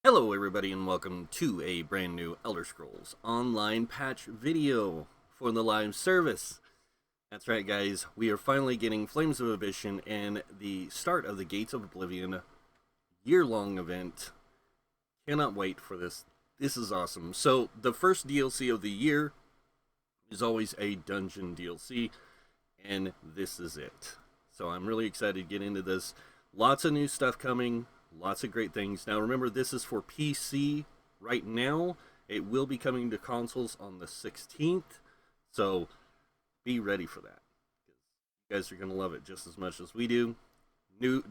Hello everybody and welcome to a brand new Elder Scrolls Online patch video for the live service. That's right guys, we are finally getting Flames of Ambition and the start of the Gates of Oblivion year-long event. Cannot wait for this. This is awesome. So the first DLC of the year is always a dungeon DLC, and this is it. So I'm really excited to get into this. Lots of new stuff coming. Lots of great things. Now remember, this is for PC right now. It will be coming to consoles on the 16th. So be ready for that. You guys are going to love it just as much as we do.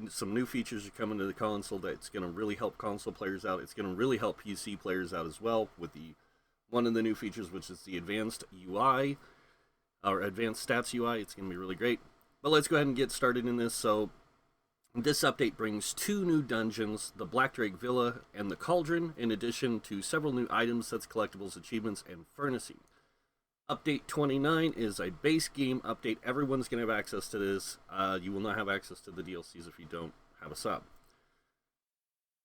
Some new features are coming to the console that's going to really help console players out. It's going to really help PC players out as well with one of the new features, which is the advanced UI, or advanced stats UI. It's going to be really great. But let's go ahead and get started in this. So this update brings two new dungeons, the Black Drake Villa and the Cauldron, in addition to several new items, sets, collectibles, achievements, and furnishing. Update 29 is a base game update. Everyone's going to have access to this. You will not have access to the DLCs if you don't have a sub.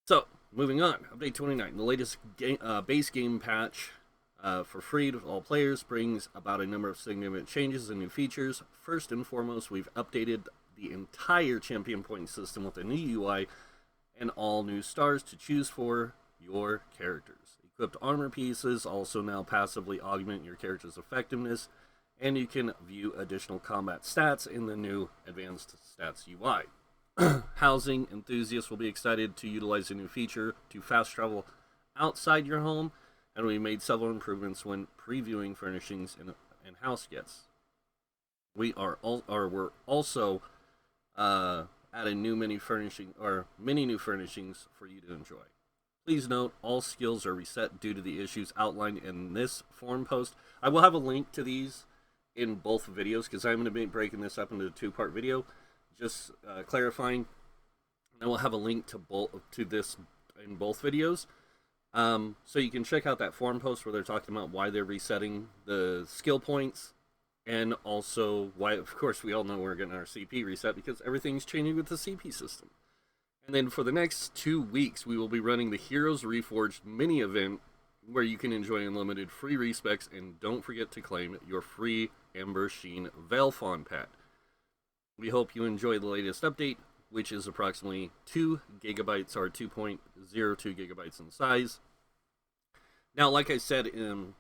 So, moving on. Update 29, the latest base game patch for free to all players, brings about a number of significant changes and new features. First and foremost, we've updated the entire champion point system with a new UI and all new stars to choose for your characters. Equipped armor pieces also now passively augment your character's effectiveness, and you can view additional combat stats in the new advanced stats UI. Housing enthusiasts will be excited to utilize a new feature to fast travel outside your home, and we made several improvements when previewing furnishings and house gets. We're also adding many new furnishings for you to enjoy. Please note, all skills are reset due to the issues outlined in this forum post. I will have a link to these in both videos because I'm going to be breaking this up into a two-part video, just clarifying. And I will have a link to this in both videos, so you can check out that forum post where they're talking about why they're resetting the skill points. And also why, of course, we all know we're getting our CP reset because everything's changing with the CP system. And then for the next 2 weeks, we will be running the Heroes Reforged mini event where you can enjoy unlimited free respecs, and don't forget to claim your free Ember Sheen Veilfawn pet. We hope you enjoy the latest update, which is approximately 2 gigabytes or 2.02 gigabytes in size. Now, like I said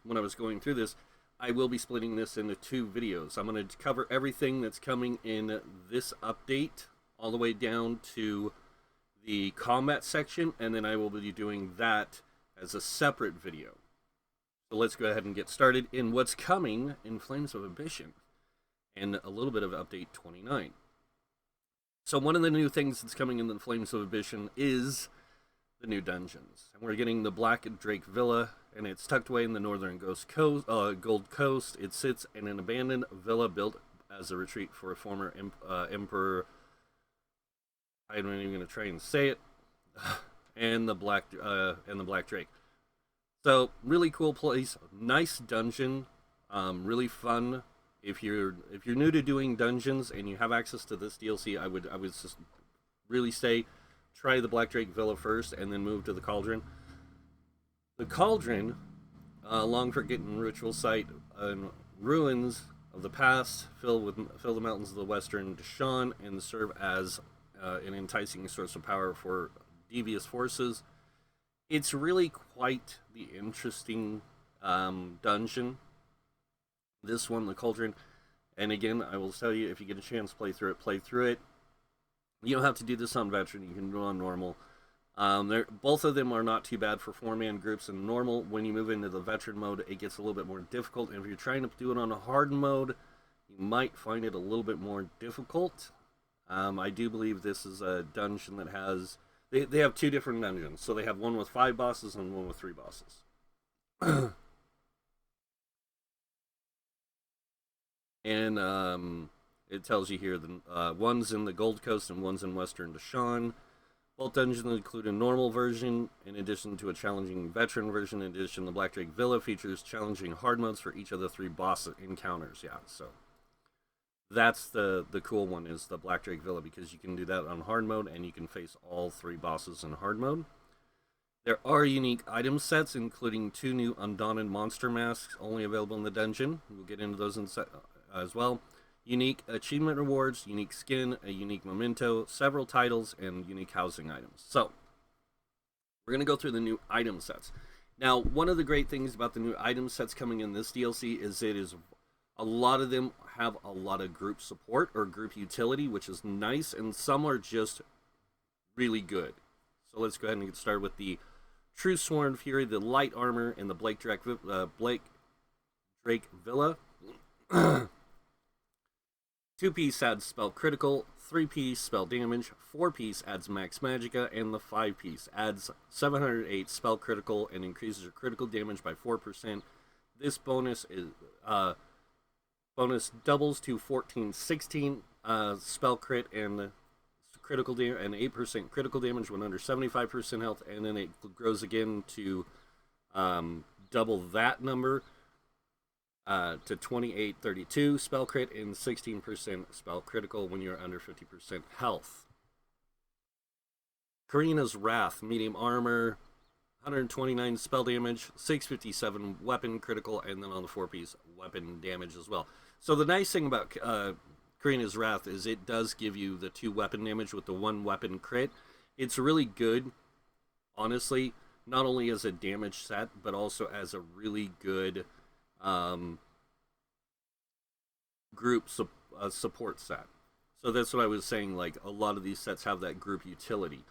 when I was going through this, I will be splitting this into 2 videos. I'm going to cover everything that's coming in this update, all the way down to the combat section, and then I will be doing that as a separate video. So let's go ahead and get started in what's coming in Flames of Ambition, and a little bit of update 29. So one of the new things that's coming in the Flames of Ambition is the new dungeons. And we're getting the Black Drake Villa, and it's tucked away in the northern Gold Coast. It sits in an abandoned villa built as a retreat for a former emperor. I'm not even going to try and say it. and the Black Drake. So really cool place, nice dungeon, really fun. If you're new to doing dungeons and you have access to this DLC, I would just really say try the Black Drake Villa first, and then move to the Cauldron. The Cauldron, long forgotten ritual site and ruins of the past, fill the mountains of the western Deshaun, and serve as an enticing source of power for devious forces. It's really quite the interesting dungeon, this one, the Cauldron. And again, I will tell you, if you get a chance to play through it. You don't have to do this on veteran, you can do it on normal. Both of them are not too bad for 4-man groups in normal. When you move into the veteran mode, it gets a little bit more difficult. And if you're trying to do it on a hard mode, you might find it a little bit more difficult. I do believe this is a dungeon that has... They have 2 different dungeons. So they have one with 5 bosses and one with 3 bosses. And it tells you here that one's in the Gold Coast and one's in Western Deshaun. Both dungeons include a normal version, in addition to a challenging veteran version. In addition, the Black Drake Villa features challenging hard modes for each of the 3 boss encounters. Yeah, so that's the cool one, is the Black Drake Villa, because you can do that on hard mode, and you can face all 3 bosses in hard mode. There are unique item sets, including 2 new Undaunted monster masks, only available in the dungeon. We'll get into those as well. Unique achievement rewards, unique skin, a unique memento, several titles, and unique housing items. So, we're going to go through the new item sets. Now, one of the great things about the new item sets coming in this DLC is a lot of them have a lot of group support or group utility, which is nice, and some are just really good. So let's go ahead and get started with the True Sworn Fury, the light armor, and the Blake Drake Villa. 2-piece adds spell critical, 3-piece spell damage, 4-piece adds max magicka, and the 5-piece adds 708 spell critical and increases your critical damage by 4%. This bonus doubles to 1416 spell crit and critical damage, and 8% critical damage when under 75% health, and then it grows again to double that number to 2832 spell crit and 16% spell critical when you're under 50% health. Karina's Wrath, medium armor, 129 spell damage, 657 weapon critical, and then on the 4-piece weapon damage as well. So the nice thing about Karina's Wrath is it does give you the 2 weapon damage with the 1 weapon crit. It's really good, honestly, not only as a damage set, but also as a really good group support set. So that's what I was saying, like, a lot of these sets have that group utility.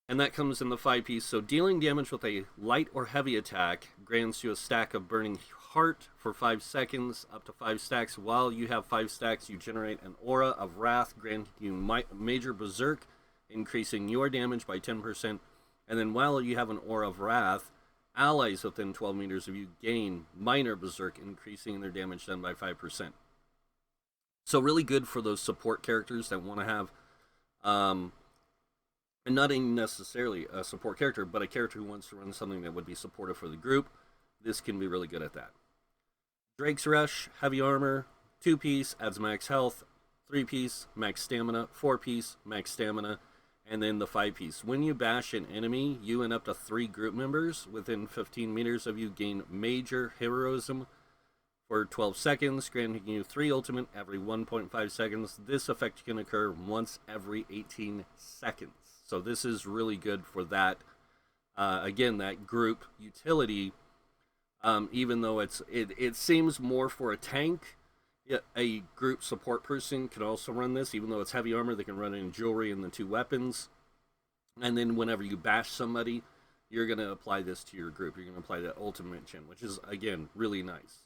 And that comes in the 5-piece. So dealing damage with a light or heavy attack grants you a stack of Burning Heart for 5 seconds, up to 5 stacks. While you have 5 stacks, you generate an Aura of Wrath, granting you Major Berserk, increasing your damage by 10%. And then while you have an Aura of Wrath, allies within 12 meters of you gain Minor Berserk, increasing their damage done by 5%. So really good for those support characters that want to have, and not even necessarily a support character, but a character who wants to run something that would be supportive for the group. This can be really good at that. Drake's Rush, heavy armor, 2-piece, adds max health, 3-piece, max stamina, 4-piece, max stamina, and then the 5-piece. When you bash an enemy, you and up to 3 group members within 15 meters of you gain Major Heroism for 12 seconds, granting you 3 ultimate every 1.5 seconds. This effect can occur once every 18 seconds. So this is really good for that, again, that group utility, even though it seems more for a tank. A group support person can also run this, even though it's heavy armor. They can run in jewelry and the 2 weapons. And then whenever you bash somebody, you're going to apply this to your group. You're going to apply that ultimate gen, which is, again, really nice.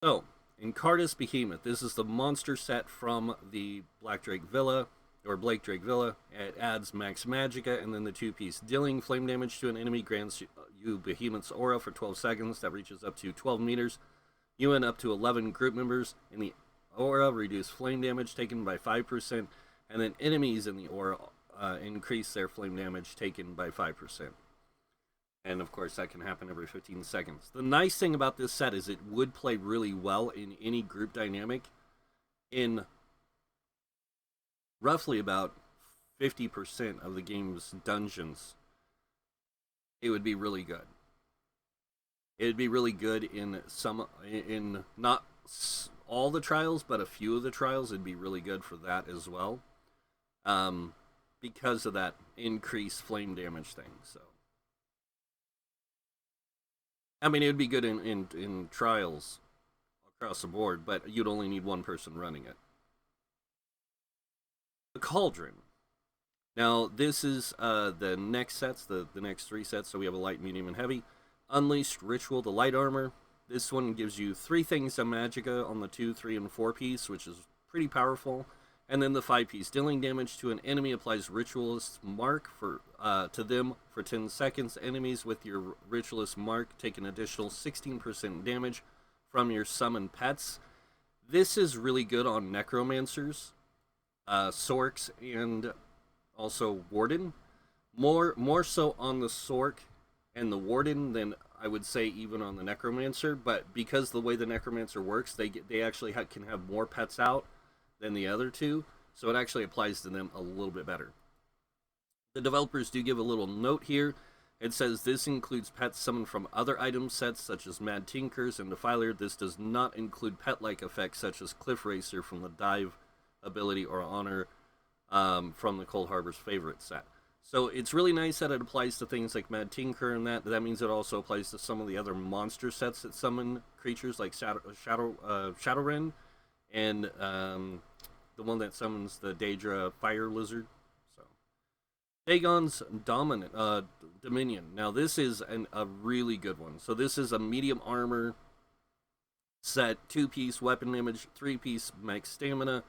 So, Incardus Behemoth. This is the monster set from the Blake Drake Villa. It adds max magicka, and then the 2-piece. Dealing flame damage to an enemy grants you Behemoth's Aura for 12 seconds. That reaches up to 12 meters. You and up to 11 group members in the Aura reduce flame damage taken by 5%, and then enemies in the Aura increase their flame damage taken by 5%. And of course, that can happen every 15 seconds. The nice thing about this set is it would play really well in any group dynamic. In roughly about 50% of the game's dungeons, it would be really good. It would be really good in not all the trials, but a few of the trials. It'd be really good for that as well, because of that increased flame damage thing. So, I mean, it would be good in trials across the board, but you'd only need 1 person running it. The Cauldron. Now, this is the next sets, the next 3 sets. So we have a light, medium, and heavy. Unleashed Ritual, the light armor. This one gives you 3 things of magicka on the 2, 3, and 4-piece, which is pretty powerful. And then the 5-piece. Dealing damage to an enemy applies Ritualist Mark to them for 10 seconds. Enemies with your Ritualist Mark take an additional 16% damage from your summoned pets. This is really good on Necromancers, Sorks, and also Warden. More so on the Sork and the Warden than I would say even on the Necromancer, but because the way the Necromancer works, they actually can have more pets out than the other 2, so it actually applies to them a little bit better. The developers do give a little note here. It says this includes pets summoned from other item sets such as Mad Tinkers and Defiler. This does not include pet-like effects such as Cliff Racer from the Dive ability or Honor from the Cold Harbor's favorite set. So it's really nice that it applies to things like Mad Tinker and that. That means it also applies to some of the other monster sets that summon creatures like Shadowren and the one that summons the Daedra Fire Lizard. So Dagon's Dominion. Now this is a really good one. So this is a medium armor set, 2-piece weapon image, 3-piece max stamina,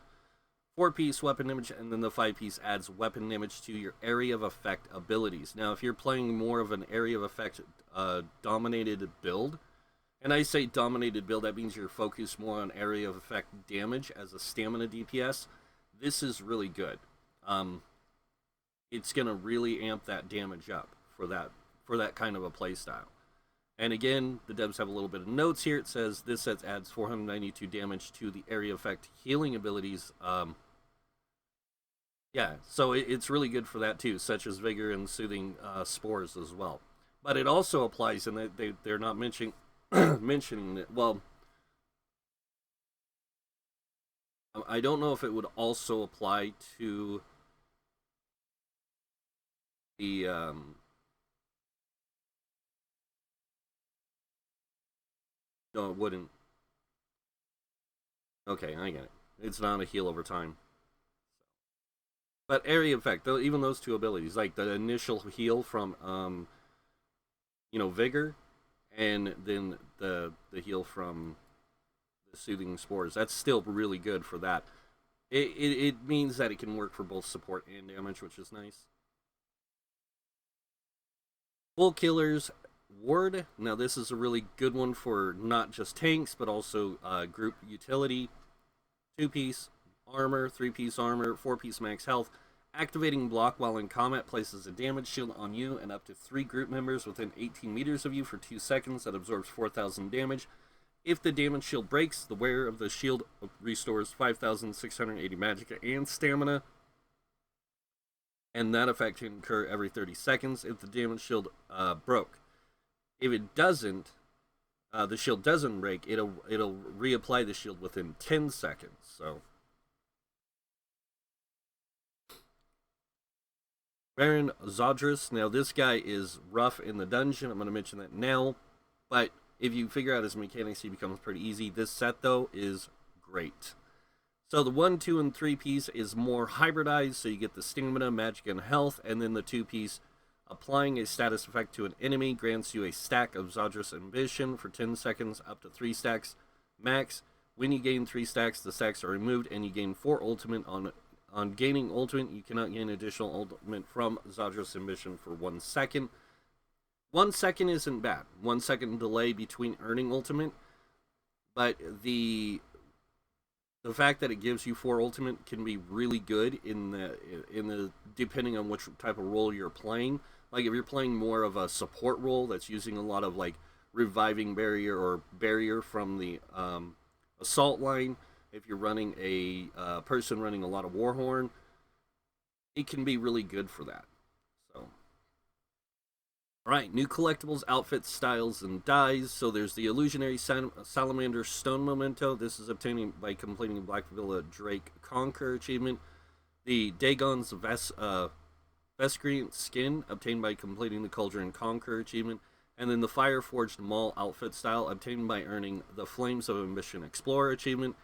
4-piece weapon image, and then the 5-piece adds weapon image to your area of effect abilities. Now, if you're playing more of an area of effect dominated build, and I say dominated build, that means you're focused more on area of effect damage as a stamina DPS, this is really good. It's going to really amp that damage up for that kind of a playstyle. And again, the devs have a little bit of notes here. It says this set adds 492 damage to the area effect healing abilities. Yeah, so it's really good for that too, such as Vigor and Soothing Spores as well. But it also applies, and they're not mentioning it. Well, I don't know if it would also apply to the no, it wouldn't. Okay, I get it. It's not a heal over time. But area effect, even those two abilities, like the initial heal from, Vigor, and then the heal from the Soothing Spores, that's still really good for that. It means that it can work for both support and damage, which is nice. Full Killer's Ward. Now this is a really good one for not just tanks, but also group utility. 2-piece armor, 3-piece armor, 4-piece max health. Activating block while in combat places a damage shield on you and up to 3 group members within 18 meters of you for 2 seconds that absorbs 4,000 damage. If the damage shield breaks, the wearer of the shield restores 5,680 magicka and stamina. And that effect can occur every 30 seconds if the damage shield broke. If it doesn't, the shield doesn't break, it'll reapply the shield within 10 seconds. So Baron Zadras. Now this guy is rough in the dungeon. I'm going to mention that now. But if you figure out his mechanics, he becomes pretty easy. This set, though, is great. So the 1, 2, and 3-piece is more hybridized, so you get the stamina, magic, and health, and then the 2-piece, applying a status effect to an enemy, grants you a stack of Zadras Ambition for 10 seconds, up to 3 stacks max. When you gain 3 stacks, the stacks are removed, and you gain 4 ultimate. On gaining ultimate, you cannot gain additional ultimate from Zadras Ambition for 1 second. 1 second isn't bad. 1 second delay between earning ultimate, but the fact that it gives you 4 ultimate can be really good in the depending on which type of role you're playing. Like if you're playing more of a support role that's using a lot of like reviving barrier or barrier from the assault line. If you're running a person running a lot of Warhorn, it can be really good for that. So, all right, new collectibles, outfits, styles, and dyes. So there's the Illusionary Salamander Stone Memento. This is obtained by completing Black Villa Drake Conquer achievement. The Dagon's Vescrient Skin, obtained by completing the Cauldron Conquer achievement. And then the Fireforged Maul outfit style, obtained by earning the Flames of Ambition Explorer achievement.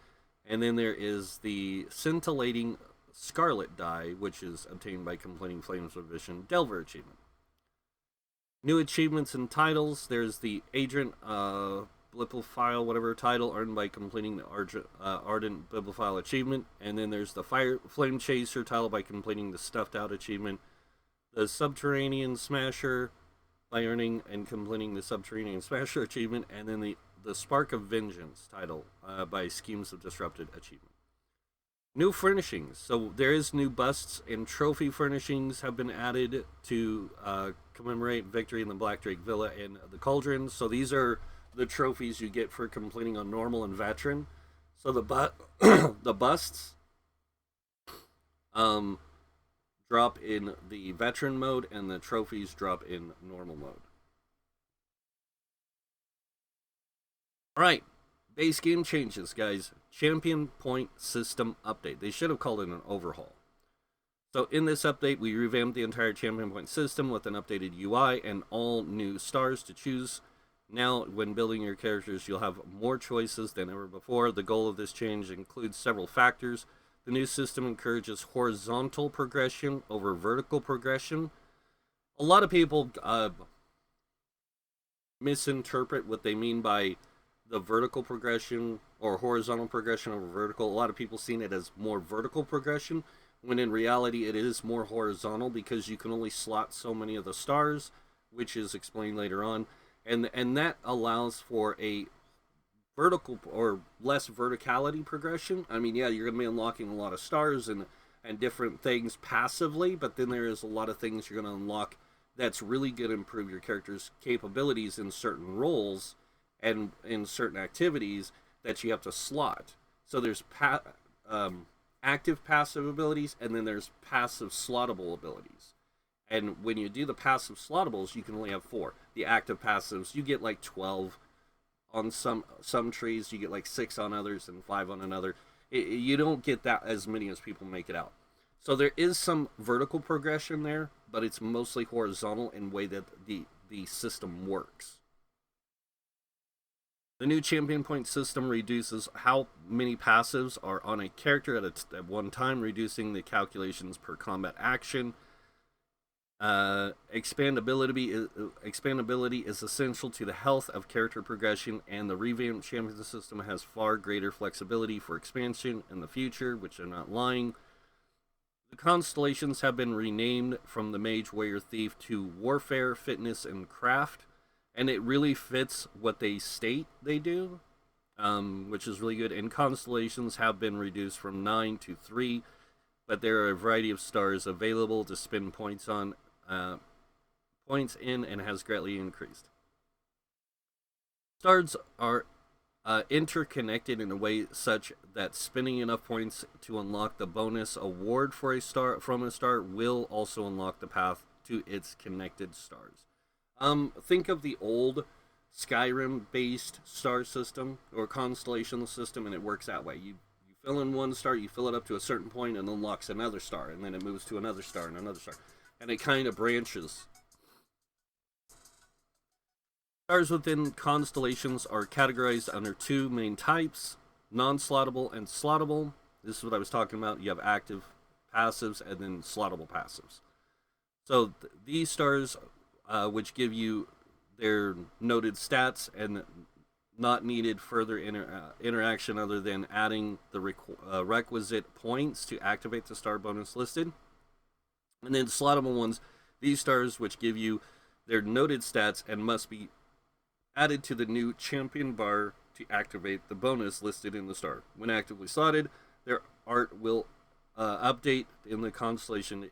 And then there is the Scintillating Scarlet dye, which is obtained by completing Flames of Ambition Delver achievement. New achievements and titles. There's the Ardent Bibliophile, whatever title, earned by completing the Ardent Bibliophile achievement. And then there's the Flame Chaser title by completing the Stuffed Out achievement. The Subterranean Smasher by earning and completing the Subterranean Smasher achievement. And then the Spark of Vengeance title by Schemes of Disrupted achievement. New furnishings. So there is new busts and trophy furnishings have been added to commemorate victory in the Black Drake Villa and the Cauldron. So these are the trophies you get for completing on normal and veteran. So the the busts drop in the veteran mode, and the trophies drop in normal mode. Alright, base game changes, guys. Champion point system update. They should have called it an overhaul. So in this update, we revamped the entire champion point system with an updated UI and all new stars to choose. Now, when building your characters, you'll have more choices than ever before. The goal of this change includes several factors. The new system encourages horizontal progression over vertical progression. A lot of people misinterpret what they mean by the vertical progression or horizontal progression over vertical. A lot of people seen it as more vertical progression, when in reality it is more horizontal, because you can only slot so many of the stars, which is explained later on, and that allows for a vertical or less verticality progression. I mean, yeah, you're going to be unlocking a lot of stars and different things passively, but then there is a lot of things you're going to unlock that's really going to improve your character's capabilities in certain roles and in certain activities that you have to slot. So there's active passive abilities, and then there's passive slottable abilities. And when you do the passive slottables, you can only have 4. The active passives, you get like 12 on some trees, you get like 6 on others, and 5 on another. You don't get that as many as people make it out. So there is some vertical progression there, but it's mostly horizontal in the way that the system works. The new champion point system reduces how many passives are on a character at one time, reducing the calculations per combat action. Expandability is essential to the health of character progression, and the revamped champion system has far greater flexibility for expansion in the future, which they're not lying. The constellations have been renamed from the Mage, Warrior, Thief to Warfare, Fitness, and Craft. And it really fits what they state they do, which is really good. And constellations have been reduced from 9 to 3, but there are a variety of stars available to spend points on, points in, and has greatly increased. Stars are interconnected in a way such that spending enough points to unlock the bonus award for a star from a star will also unlock the path to its connected stars. Think of the old Skyrim-based star system or constellation system, and it works that way. You fill in one star, you fill it up to a certain point, and unlocks another star, and then it moves to another star and another star, and it kind of branches. Stars within constellations are categorized under 2 main types: non-slottable and slottable. This is what I was talking about. You have active passives and then slottable passives. So these stars, which give you their noted stats and not needed further interaction other than adding the requisite points to activate the star bonus listed. And then slottable ones, these stars which give you their noted stats and must be added to the new champion bar to activate the bonus listed in the star. When actively slotted, their art will update in the constellation to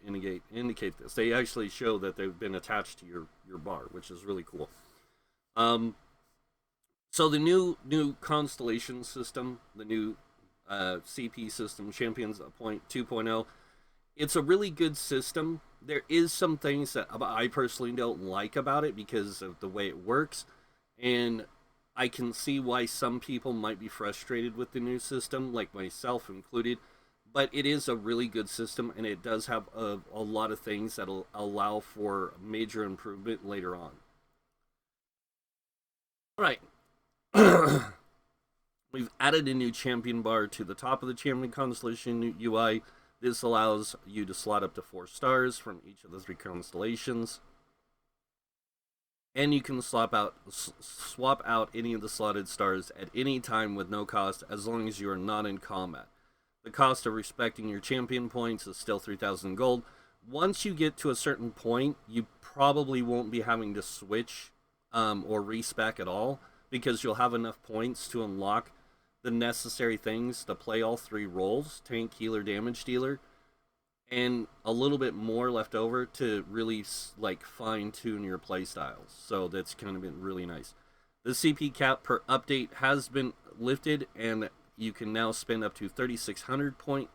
indicate this. They actually show that they've been attached to your bar, which is really cool. So the new constellation system, the new CP system, Champions Point 2.0, it's a really good system. There is some things that I personally don't like about it because of the way it works, and I can see why some people might be frustrated with the new system, like myself included. But it is a really good system, and it does have a lot of things that'll allow for major improvement later on. Alright. We've added a new champion bar to the top of the champion constellation UI. This allows you to slot up to 4 stars from each of the 3 constellations. And you can swap out any of the slotted stars at any time with no cost, as long as you are not in combat. The cost of respecting your champion points is still 3,000 gold. Once you get to a certain point, you probably won't be having to switch or respec at all, because you'll have enough points to unlock the necessary things to play all 3 roles: tank, healer, damage dealer, and a little bit more left over to really like fine-tune your playstyles. So that's kind of been really nice. The CP cap per update has been lifted, and you can now spend up to 3,600 point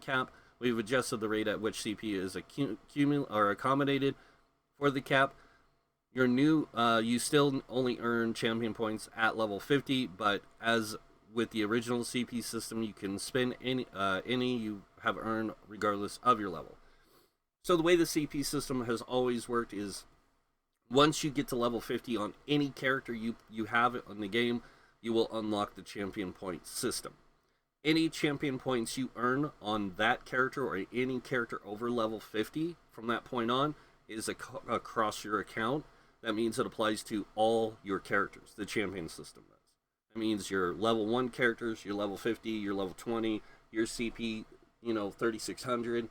cap We've adjusted the rate at which CP is accommodated for the cap. Your new, you still only earn champion points at level 50, but as with the original CP system, you can spend any you have earned regardless of your level. So the way the CP system has always worked is once you get to level 50 on any character you have in the game, you will unlock the champion point system. Any champion points you earn on that character or any character over level 50 from that point on is across your account. That means it applies to all your characters, the champion system does. That means your level 1 characters, your level 50, your level 20, your CP, 3600.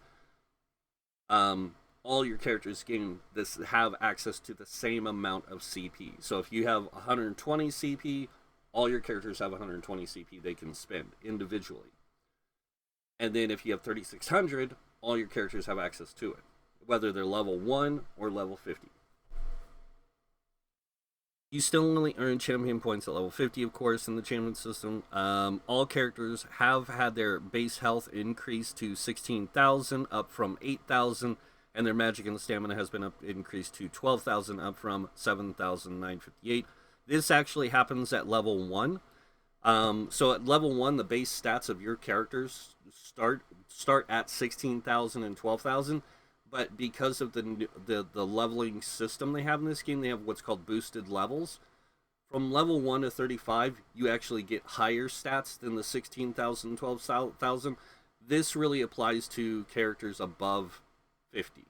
All your characters have access to the same amount of CP. So if you have 120 CP, all your characters have 120 CP they can spend individually. And then if you have 3600, all your characters have access to it, whether they're level 1 or level 50. You still only earn champion points at level 50, of course, in the champion system. All characters have had their base health increased to 16,000, up from 8,000, and their magic and stamina has been increased to 12,000, up from 7,958. This actually happens at level 1. So at level 1, the base stats of your characters start at 16,000 and 12,000. But because of the leveling system they have in this game, they have what's called boosted levels. From level 1 to 35, you actually get higher stats than the 16,000, 12,000. This really applies to characters above 50.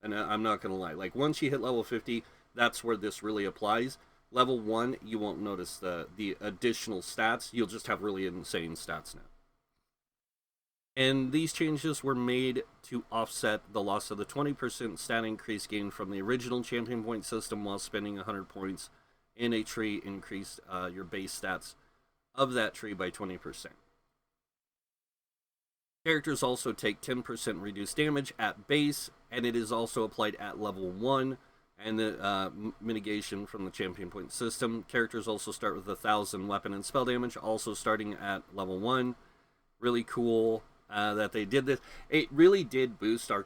And I'm not going to lie. Like, once you hit level 50, that's where this really applies. Level 1, you won't notice the additional stats. You'll just have really insane stats now. And these changes were made to offset the loss of the 20% stat increase gained from the original champion point system while spending 100 points in a tree increased your base stats of that tree by 20%. Characters also take 10% reduced damage at base, and it is also applied at level 1, and the mitigation from the champion point system. Characters also start with 1,000 weapon and spell damage, also starting at level 1. Really cool that they did this. It really did boost our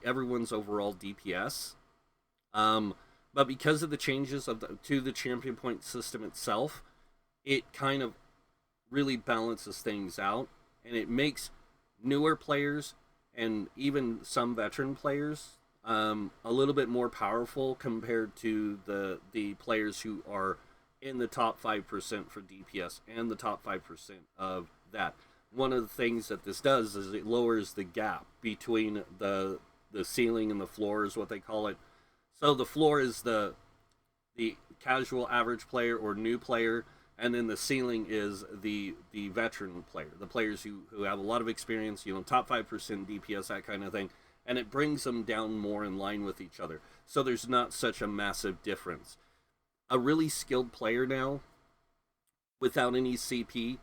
everyone's overall DPS. But because of the changes to the champion point system itself, it kind of really balances things out, and it makes newer players and even some veteran players a little bit more powerful compared to the players who are in the top 5% for DPS and the top 5% of that. One of the things that this does is it lowers the gap between the ceiling and the floor, is what they call it. So the floor is the casual average player or new player, and then the ceiling is the veteran player, the players who have a lot of experience, top 5% DPS, that kind of thing, and it brings them down more in line with each other. So there's not such a massive difference. A really skilled player now, without any CP,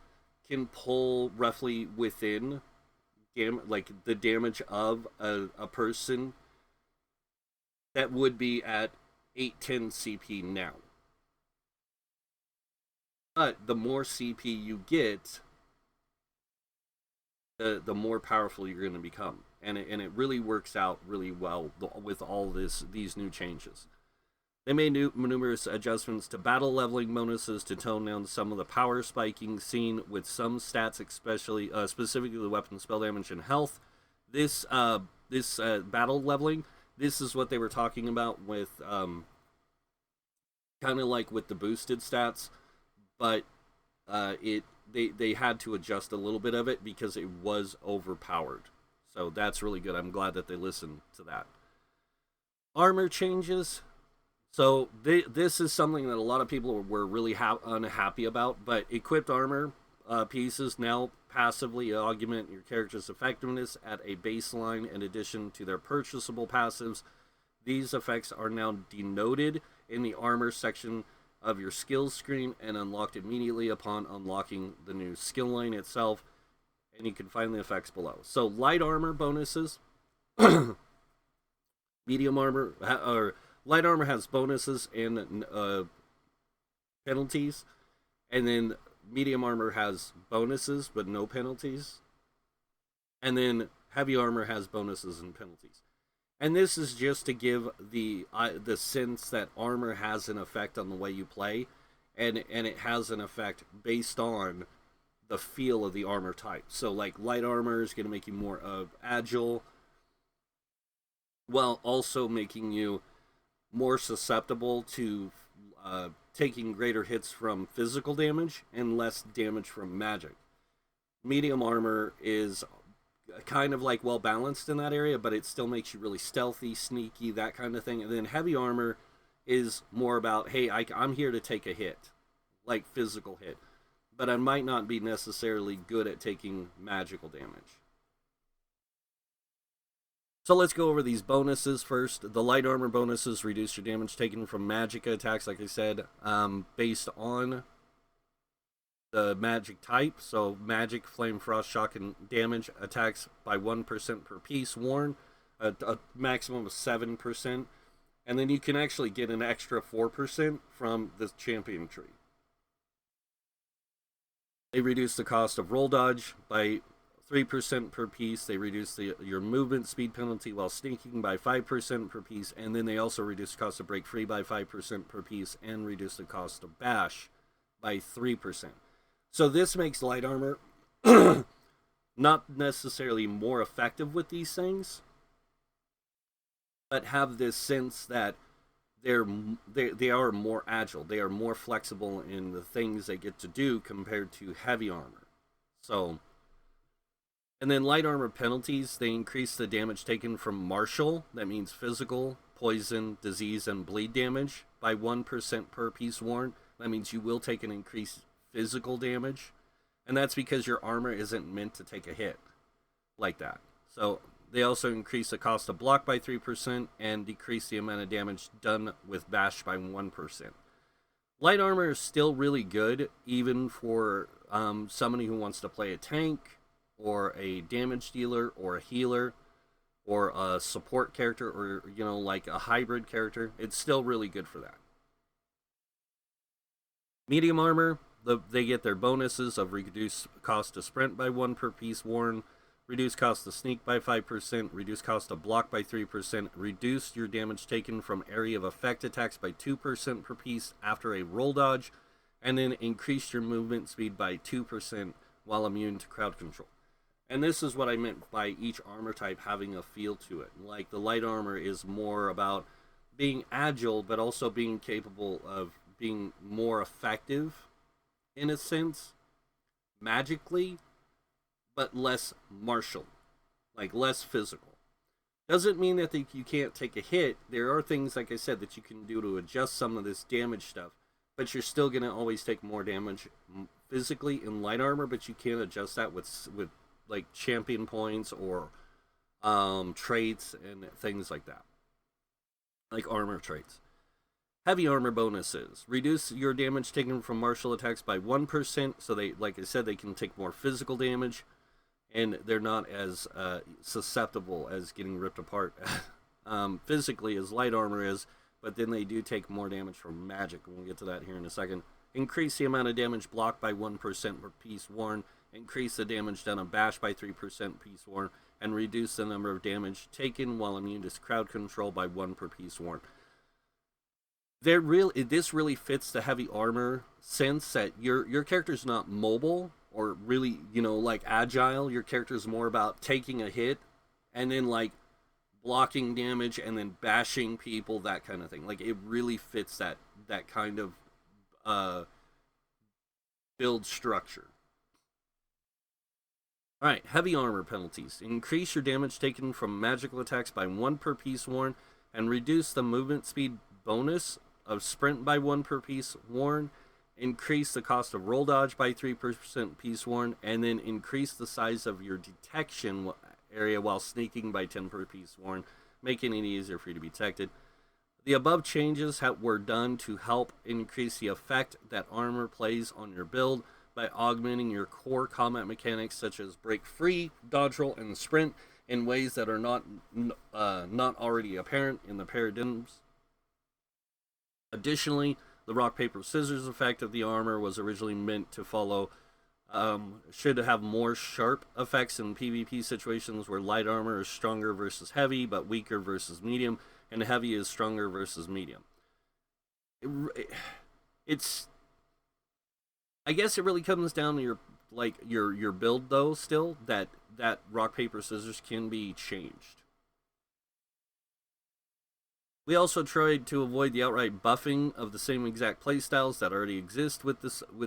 can pull roughly within the damage of a person that would be at 810 CP now. But the more CP you get, the more powerful you're going to become, and it really works out really well with all these new changes. They made numerous adjustments to battle leveling bonuses to tone down some of the power spiking seen with some stats, especially specifically the weapon spell damage and health. This battle leveling, this is what they were talking about with kind of like with the boosted stats, but they had to adjust a little bit of it because it was overpowered. So that's really good. I'm glad that they listened to that. Armor changes. So this is something that a lot of people were really unhappy about, but equipped armor pieces now passively augment your character's effectiveness at a baseline in addition to their purchasable passives. These effects are now denoted in the armor section of your skills screen and unlocked immediately upon unlocking the new skill line itself, and you can find the effects below. So light armor bonuses, medium armor, or light armor has bonuses and penalties, and then medium armor has bonuses but no penalties, and then heavy armor has bonuses and penalties. And this is just to give the sense that armor has an effect on the way you play, and it has an effect based on the feel of the armor type. So like light armor is going to make you more agile, while also making you more susceptible to taking greater hits from physical damage and less damage from magic. Medium armor is kind of like well balanced in that area, but it still makes you really stealthy, sneaky, that kind of thing. And then heavy armor is more about, hey, I'm here to take a hit, like physical hit, but I might not be necessarily good at taking magical damage. So let's go over these bonuses first. The light armor bonuses reduce your damage taken from magic attacks, like I said, based on the magic type. So magic, flame, frost, shock, and damage attacks by 1% per piece worn, a maximum of 7. And then you can actually get an extra 4% from the champion tree. They reduce the cost of roll dodge by 3% per piece. They reduce your movement speed penalty while sneaking by 5% per piece, and then they also reduce the cost of break free by 5% per piece and reduce the cost of bash by 3%. So this makes light armor not necessarily more effective with these things, but have this sense that they are more agile. They are more flexible in the things they get to do compared to heavy armor. So, and then light armor penalties, they increase the damage taken from martial, that means physical, poison, disease, and bleed damage by 1% per piece worn. That means you will take an increased physical damage, and that's because your armor isn't meant to take a hit like that. So they also increase the cost of block by 3% and decrease the amount of damage done with bash by 1%. Light armor is still really good, even for somebody who wants to play a tank, or a damage dealer, or a healer, or a support character, or, you know, like a hybrid character. It's still really good for that. Medium armor, they get their bonuses of reduced cost to sprint by 1 per piece worn, reduce cost to sneak by 5%, reduce cost to block by 3%, reduce your damage taken from area of effect attacks by 2% per piece after a roll dodge, and then increase your movement speed by 2% while immune to crowd control. And this is what I meant by each armor type having a feel to it. Like the light armor is more about being agile, but also being capable of being more effective, in a sense, magically, but less martial, like less physical. Doesn't mean that you can't take a hit. There are things, like I said, that you can do to adjust some of this damage stuff, but you're still going to always take more damage physically in light armor, but you can adjust that with like champion points or traits and things like that, like armor traits. Heavy armor bonuses reduce your damage taken from martial attacks by 1%. So they, like I said, they can take more physical damage, and they're not as susceptible as getting ripped apart physically as light armor is. But then they do take more damage from magic. We'll get to that here in a second. Increase the amount of damage blocked by 1% per piece worn. Increase the damage done on bash by 3% piece worn, and reduce the number of damage taken while immune to crowd control by 1 per piece worn. This really fits the heavy armor sense that your character's not mobile or really, you know, like agile. Your character's more about taking a hit and then like blocking damage and then bashing people, that kind of thing. Like it really fits that kind of build structure. Alright, heavy armor penalties. Increase your damage taken from magical attacks by 1 per piece worn, and reduce the movement speed bonus of sprint by 1 per piece worn. Increase the cost of roll dodge by 3% piece worn, and then increase the size of your detection area while sneaking by 10 per piece worn, making it easier for you to be detected. The above changes were done to help increase the effect that armor plays on your build by augmenting your core combat mechanics such as break free, dodge roll, and sprint in ways that are not already apparent in the paradigms. Additionally, the rock paper scissors effect of the armor was originally meant to follow should have more sharp effects in PvP situations where light armor is stronger versus heavy, but weaker versus medium, and heavy is stronger versus medium. It's, I guess it really comes down to your build, though. Still, that rock paper scissors can be changed. We also tried to avoid the outright buffing of the same exact playstyles that already exist with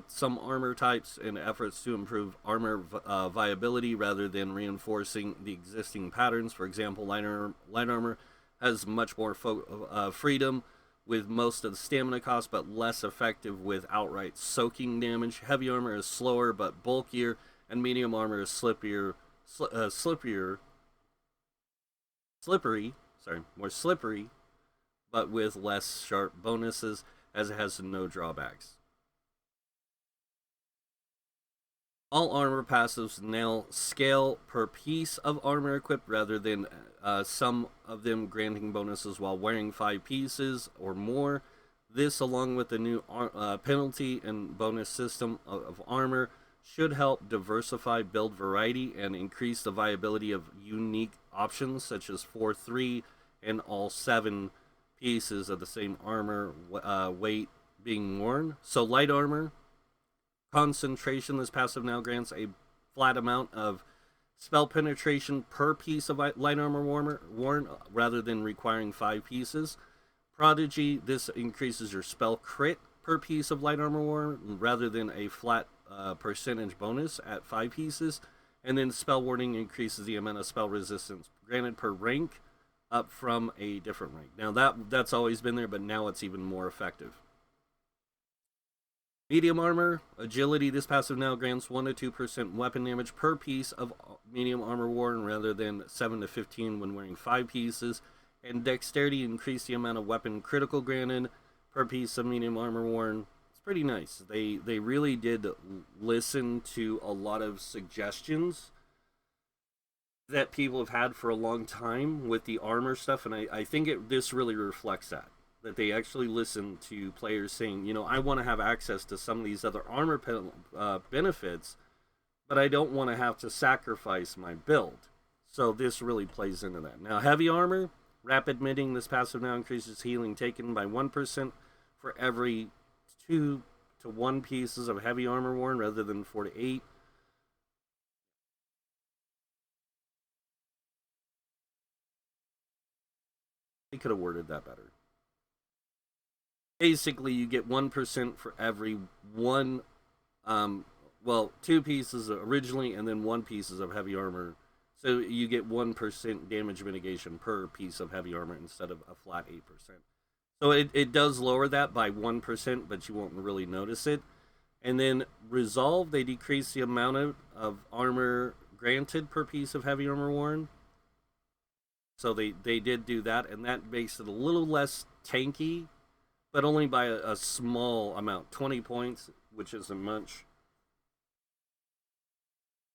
some armor types in efforts to improve armor viability rather than reinforcing the existing patterns. For example, light armor has much more freedom with most of the stamina cost, but less effective with outright soaking damage. Heavy armor is slower but bulkier, and medium armor is slippery, more slippery, but with less sharp bonuses, as it has no drawbacks. All armor passives now scale per piece of armor equipped rather than some of them granting bonuses while wearing 5 pieces or more. This, along with the new penalty and bonus system of armor, should help diversify build variety and increase the viability of unique options such as 4-3 and all 7 pieces of the same armor weight being worn. So light armor concentration, this passive now grants a flat amount of spell penetration per piece of light armor worn rather than requiring 5 pieces. Prodigy, this increases your spell crit per piece of light armor worn rather than a flat percentage bonus at 5 pieces. And then spell warding increases the amount of spell resistance granted per rank up from a different rank. Now that's always been there, but now it's even more effective. Medium armor, agility, this passive now grants 1 to 2% weapon damage per piece of medium armor worn rather than 7 to 15 when wearing 5 pieces. And dexterity, increase the amount of weapon critical granted per piece of medium armor worn. It's pretty nice. They really did listen to a lot of suggestions that people have had for a long time with the armor stuff, and I think this really reflects that they actually listen to players saying, you know, I want to have access to some of these other armor benefits, but I don't want to have to sacrifice my build. So this really plays into that. Now, heavy armor, rapid midding, this passive now increases healing taken by 1% for every 2 to 1 pieces of heavy armor worn rather than 4 to 8. They could have worded that better. Basically, you get 1% for every 2 pieces originally, and then 1 pieces of heavy armor. So you get 1% damage mitigation per piece of heavy armor instead of a flat 8%. So it does lower that by 1%, but you won't really notice it. And then resolve, they decrease the amount of armor granted per piece of heavy armor worn. So they did do that, and that makes it a little less tanky, but only by a small amount, 20 points, which isn't much.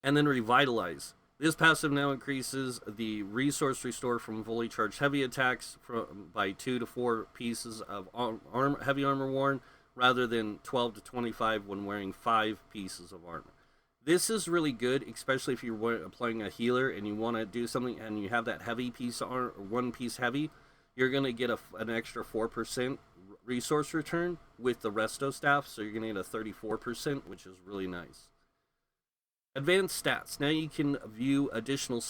And then revitalize. This passive now increases the resource restore from fully charged heavy attacks by 2 to 4 pieces of heavy armor worn, rather than 12 to 25 when wearing 5 pieces of armor. This is really good, especially if you're playing a healer and you want to do something and you have that heavy piece of armor, 1 piece heavy, you're going to get an extra 4% resource return with the resto staff, so you're going to get a 34%, which is really nice. Advanced stats. Now you can view additional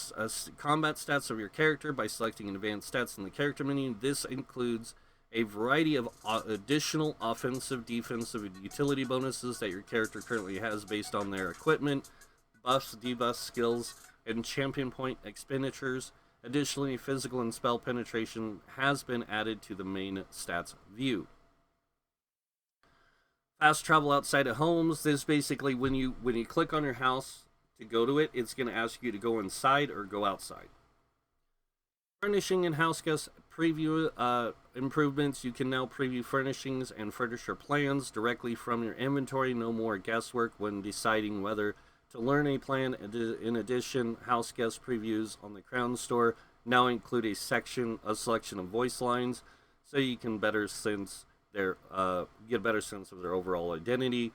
combat stats of your character by selecting advanced stats in the character menu. This includes a variety of additional offensive, defensive, and utility bonuses that your character currently has based on their equipment, buffs, debuffs, skills, and champion point expenditures. Additionally, physical and spell penetration has been added to the main stats view. Fast travel outside of homes. This is basically when you click on your house to go to it, it's going to ask you to go inside or go outside. Furnishing and house guest preview improvements. You can now preview furnishings and furniture plans directly from your inventory. No more guesswork when deciding whether to learn a plan. In addition, house guest previews on the Crown Store now include a selection of voice lines, so you can get a better sense of their overall identity.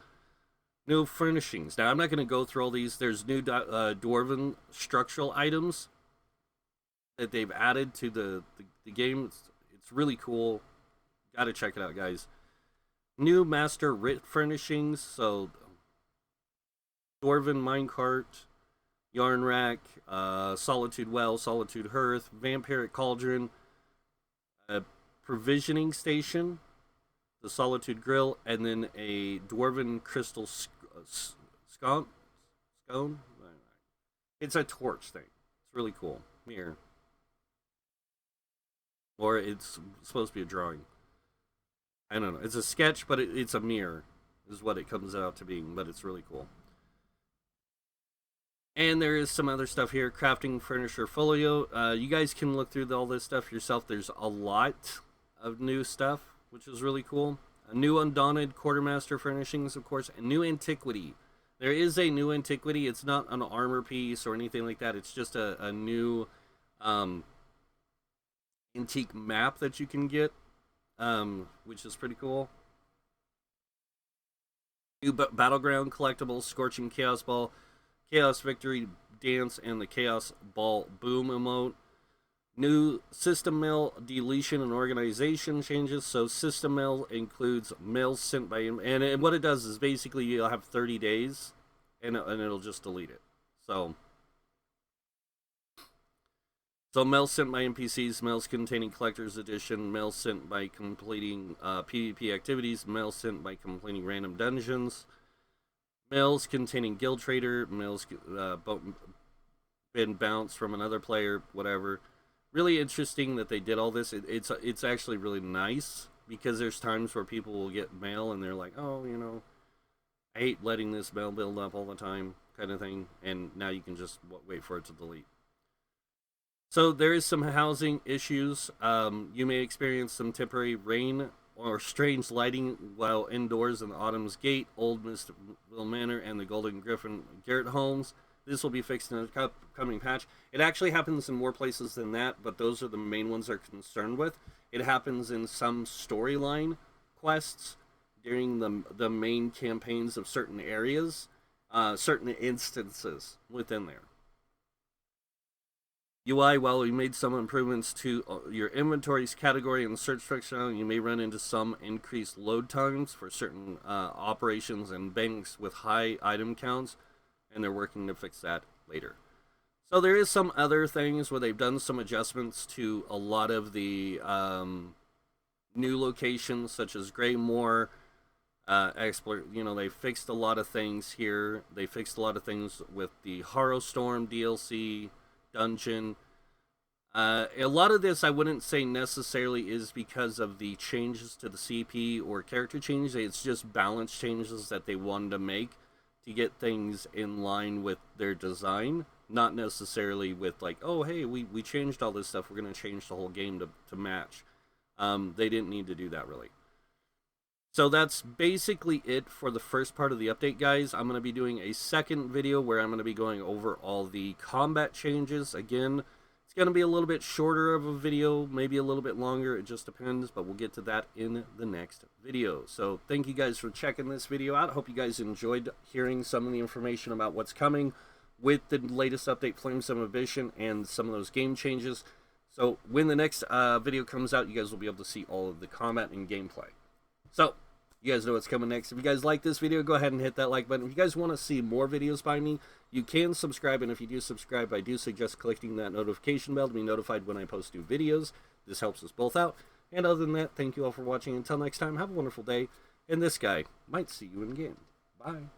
New furnishings. Now, I'm not going to go through all these. There's new Dwarven structural items that they've added to the game. It's really cool. Got to check it out, guys. New master writ furnishings. So, Dwarven minecart, yarn rack, solitude well, solitude hearth, vampiric cauldron, provisioning station, the solitude grill, and then a dwarven crystal scone. It's a torch thing. It's really cool. Mirror. Or it's supposed to be a drawing. I don't know. It's a sketch, but it's a mirror, is what it comes out to being. But it's really cool. And there is some other stuff here. Crafting furniture folio. You guys can look through all this stuff yourself. There's a lot of new stuff, which is really cool. A new Undaunted Quartermaster furnishings, of course. A new Antiquity. There is a new Antiquity. It's not an armor piece or anything like that. It's just a new antique map that you can get, which is pretty cool. New Battleground Collectibles, Scorching Chaos Ball, Chaos Victory Dance, and the Chaos Ball Boom emote. New System Mail deletion and organization changes. So System Mail includes mails sent by... And what it does is basically you'll have 30 days, and it'll just delete it. So mails sent by NPCs, mails containing Collector's Edition, mails sent by completing PvP activities, mails sent by completing random dungeons, mails containing Guild Trader, mails been bounced from another player, whatever. Really interesting that they did all this. It's actually really nice, because there's times where people will get mail and they're like, oh, you know, I hate letting this mail build up all the time, kind of thing. And now you can just wait for it to delete. So there is some housing issues. You may experience some temporary rain or strange lighting while indoors in the Autumn's Gate, Old Mistville Manor, and the Golden Griffin Garrett homes. This will be fixed in a upcoming patch. It actually happens in more places than that, but those are the main ones they're concerned with. It happens in some storyline quests during the main campaigns of certain areas, certain instances within there. UI, while we made some improvements to your inventories category and search functionality, you may run into some increased load times for certain operations and banks with high item counts, and they're working to fix that later. So there is some other things where they've done some adjustments to a lot of the new locations, such as Greymoor. They fixed a lot of things here. They fixed a lot of things with the Harrowstorm DLC dungeon. A lot of this I wouldn't say necessarily is because of the changes to the CP or character changes. It's just balance changes that they wanted to make to get things in line with their design, not necessarily with like, oh hey, we changed all this stuff, we're going to change the whole game to match. They didn't need to do that, really. So that's basically it for the first part of the update, guys. I'm going to be doing a second video where I'm going to be going over all the combat changes. Again, it's going to be a little bit shorter of a video, maybe a little bit longer, it just depends, but we'll get to that in the next video. So thank you guys for checking this video out. Hope you guys enjoyed hearing some of the information about what's coming with the latest update, Flames of Ambition, and some of those game changes. So when the next video comes out, you guys will be able to see all of the combat and gameplay. So you guys know what's coming next. If you guys like this video, go ahead and hit that like button. If you guys want to see more videos by me, you can subscribe, and if you do subscribe, I do suggest clicking that notification bell to be notified when I post new videos. This helps us both out. And other than that, thank you all for watching. Until next time, have a wonderful day, and this guy might see you in game. Bye.